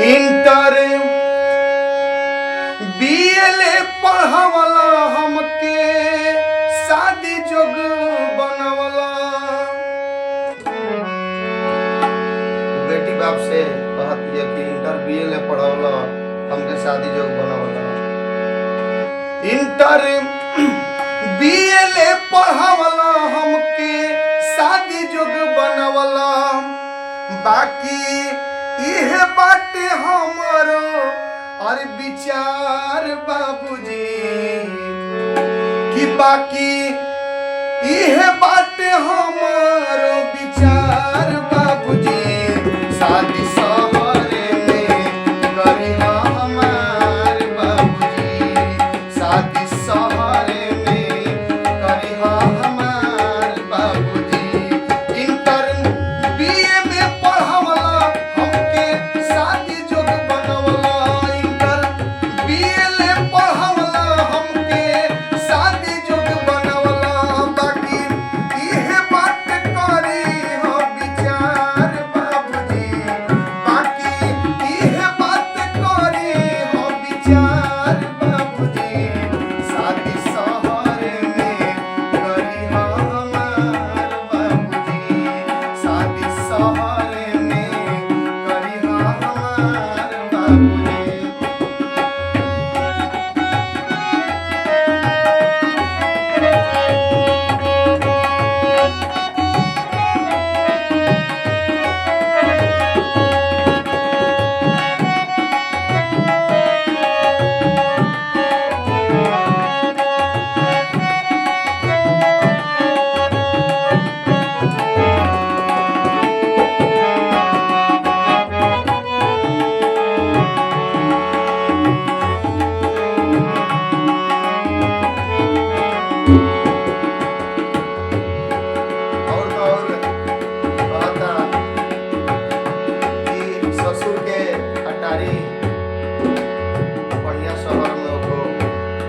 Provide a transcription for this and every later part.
Inter BLA पढ़ावला हमके शादी जोग बनवला। बेटी बाप से कहती है कि इंटर बीएलए पढ़ावला हमके शादी जोग बनवला। इंटर बीएलए पढ़ावला हमके शादी जोग बनवला। बाकी इहे बाटे हमारो और विचार बाबूजी कि बाकी इहे बाटे हमारो विचार बाबूजी। शादी शहरे में करिहा हमार बाबूजी, शादी शहरे में करिहा हमार बाबूजी। इंटर बीए में पढ़ावला हमके शादी जोग बनवला। इंटर बीएलए पढ़ावला हमके शादी जोग बनवला। बाकी इहे बात करी हो विचार बाबूजी, बाकी इहे बात करी हो विचार बाबूजी। शादी शहरे में करिहा हमार बाबूजी, शादी शहरे में करिहा हमार बाबूजी। और कहता कि ससुर के अटारी बढ़िया शहर में हो,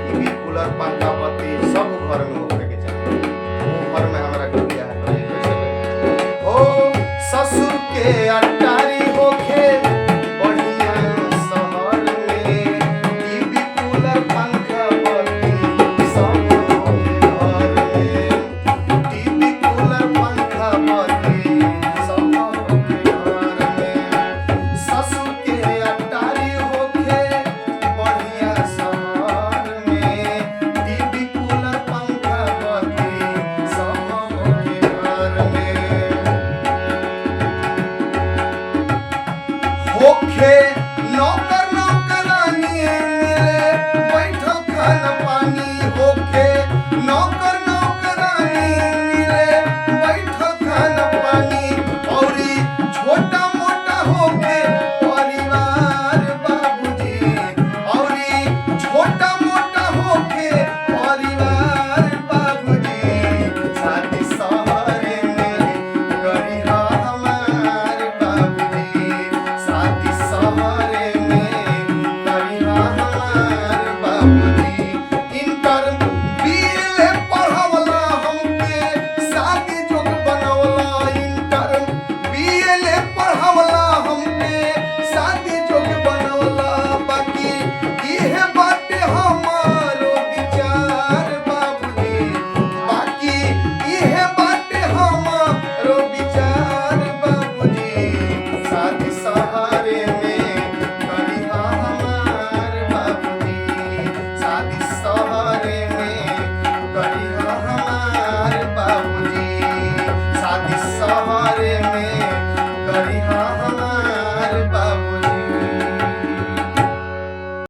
टीवी कूलर पंखा बत्ती सब घर में होके के चाहिए। वो घर में हमारा बिटिया है, कैसे लगे? ओ ससुर के अटारी